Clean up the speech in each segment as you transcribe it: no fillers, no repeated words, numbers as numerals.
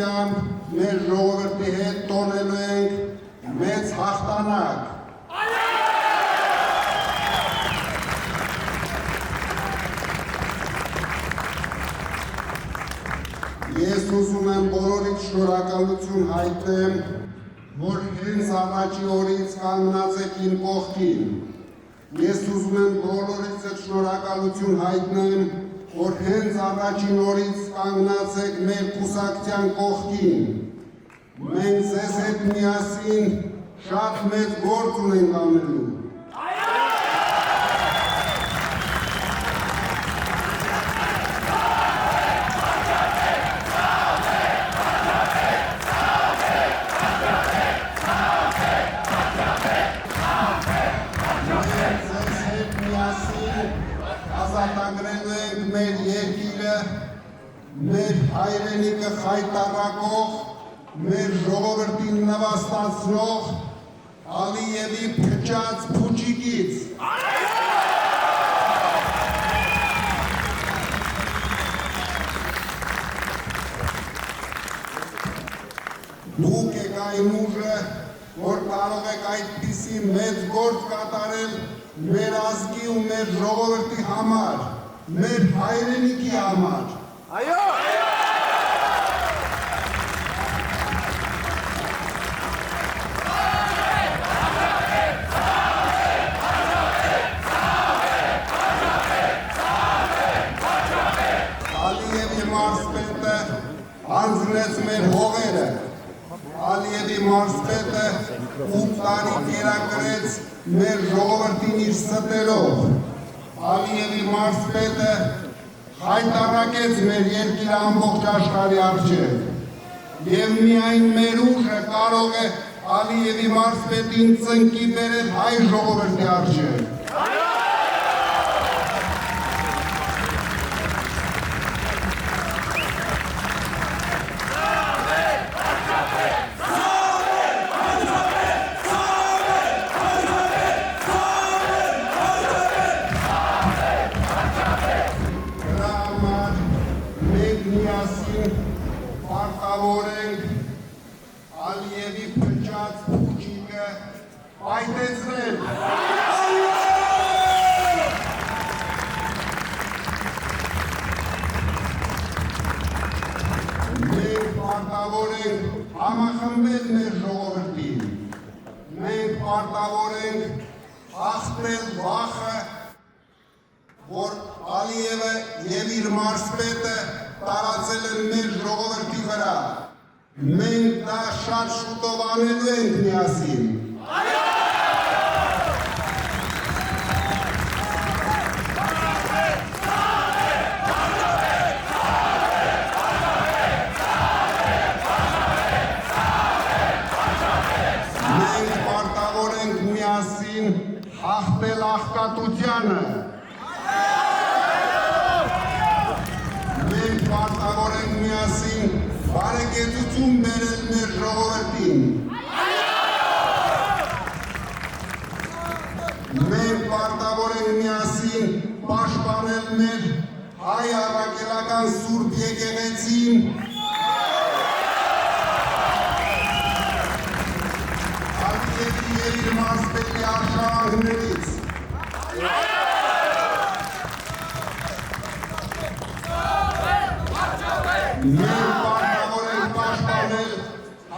ուղղությամբ մեր ժողովրդի հետ տոնելու ենք մեծ հաղթանակ։ Ես ուզում եմ բոլորիդ շնորհակալություն հայտնեմ, որ հենց առաջի օրից կանգնած եք իմ կողքին։ Ես ուզում եմ բոլորիդ շնորհակալություն հայտնեմ, որ հենց առաջին օրից կանգնած եք մեր կուսակցության կողքին։ Մենք ձեզ հետ միասին շատ մեծ գործ ունենք անելու։ Ազատագրելու ենք մեր երկիրը, մեր հայրենիքը խայտառակող, մեր ժողովրդին նվաստացնող Ալիևի փչած փուչիկից։ Դուք եք այն ուժը, որ կարող եք այդպիսի մեծ գործ կատարել մեր ազգի ու մեր ժողովրդի համար, մեր հայրենիքի համար։ Այո! Ալիևի մարզպետը հանձնեց մեր հողերը, Ալիևի մարզպետը 8 տարի կերակրեց մեր ժողովրդին իր ստերով, Ալիևի մարզպետը հայտարարեց մեր երկիրը ամբողջ աշխարհի առջև եւ միայն մեր ուժը կարող է Ալիևի մարզպետին ծնկի բերել հայ ժողովրդի առջև։ Ալիևի փչած փուչիկը պայթեցնել։ Մենք պարտավոր ենք համախմբել մեր ժողովրդին։ Մենք պարտավոր ենք հաղթել վախը, որ Ալիևը եւ իր մարզպետը տարածել են մեր ժողովրդի վրա։ Մենք դա շատ շուտով անելու ենք միասին։ Մենք պարտավոր ենք միասին հաղթել աղքատությանը։ Մենք պարտավոր ենք միասին բարեկեցություն բերել մեր ժողովրդին։ Մենք պարտավոր ենք միասին պաշտպանել մեր հայ առաքելական սուրբ եկեղեցին, Ալիևի եւ իր մարզպետի արժանանքներից։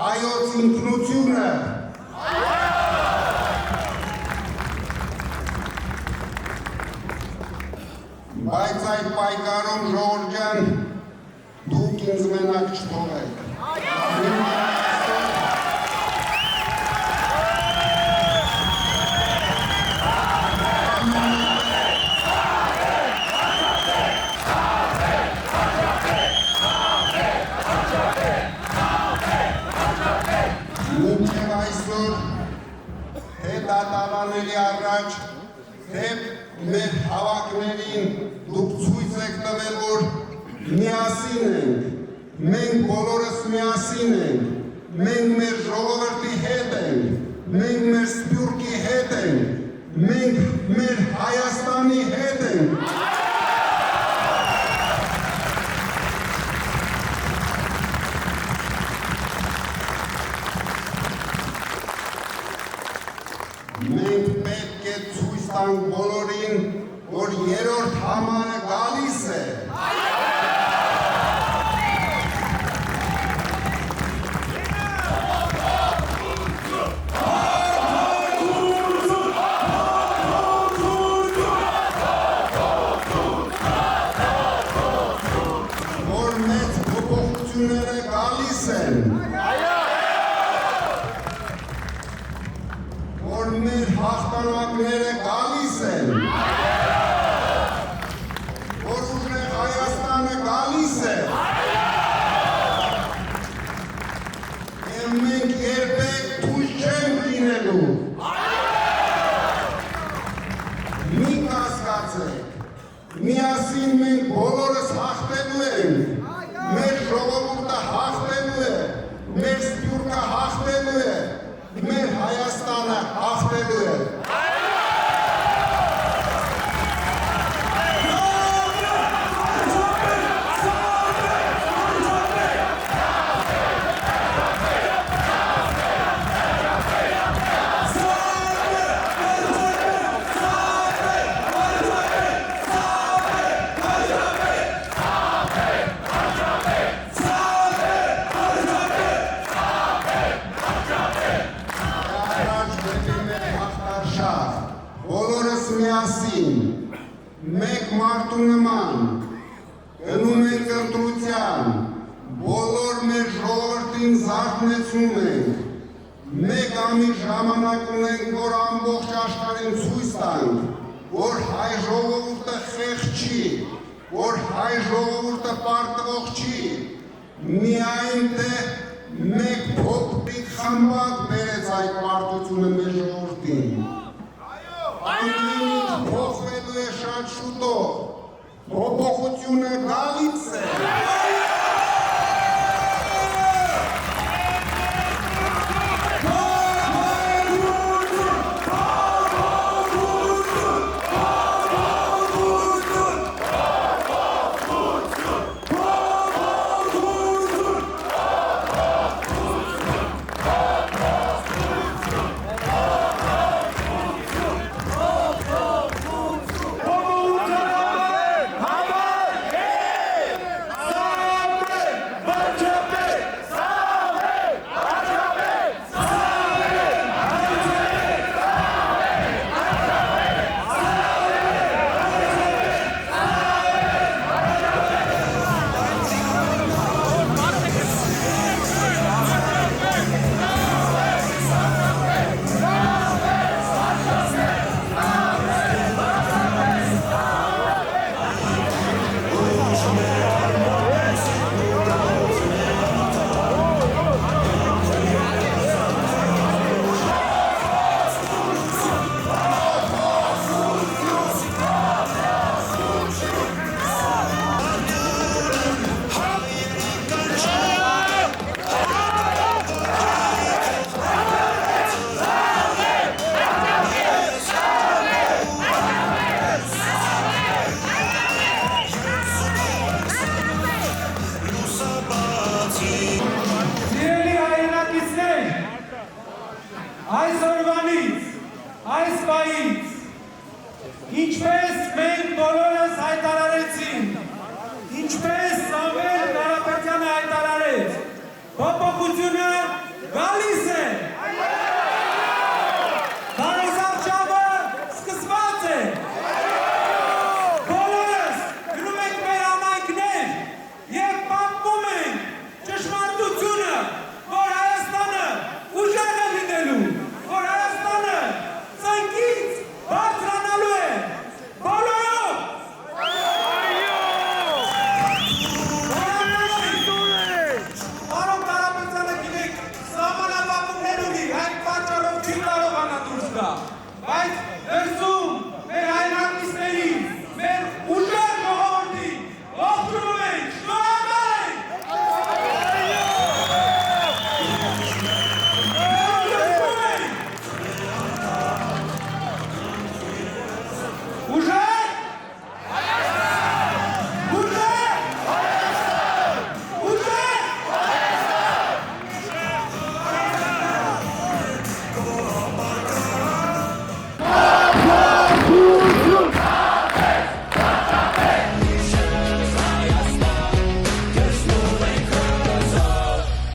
Հայոց ինքնությունը, բայց այդ պայքարում ժողովուրդ ջան, դուք ինձ մենակ չթողեք։ Մինչև այսօր հետադարանելի առաջ հեպ մեր հավաքներին դուք ցույց եք տվել, որ միասին ենք, մենք բոլորս միասին ենք, մենք մեր ժողովրդի հետ ենք, մենք մեր սփյուռքի հետ ենք, մենք մեր Հայաստանի հետ ենք։ Մենք պետք է ցույց տանք բոլորին, որ երրորդ համարը գալիս է։ Որ մեծ փոփոխությունները գալիս են։ Որ մեր հաղթանակները գալիս են, որ ուժեղ Հայաստանը գալիս է, և մենք երբեք թույլ չենք լինելու։ Մի կասկածեք, միասին մենք բոլորս հաղթելու ենք, մեր ժողովուրդը հաղթելու է, մեր սփյուռքը հաղթելու է, մեր Հայաստանը հաղթելու է։ Բոլորս միասին, մեկ մարդու նման, գնում ենք ընտրության, բոլոր մեր ժողովրդին զարթնեցնում ենք, մեկ ամիս ժամանակ ունենք, որ ամբողջ աշխարհին ցույց տանք, որ հայ ժողովուրդը խեղճ չի, որ հայ ժողովուրդը պարտվող չի, միայն թե մեկ փոքրիկ խմբակ բերեց այդ պարտությունը մեր ժողովրդին։ Ամեն ինչ փոխվելու է շատ շուտով, փոփոխությունը գալիս է։ Այս պահից, ինչպես մենք բոլորս հայտարարեցինք, ինչպես Սամվել Կարապետյանը հայտարարեց, փոփոխությունը գալիս է։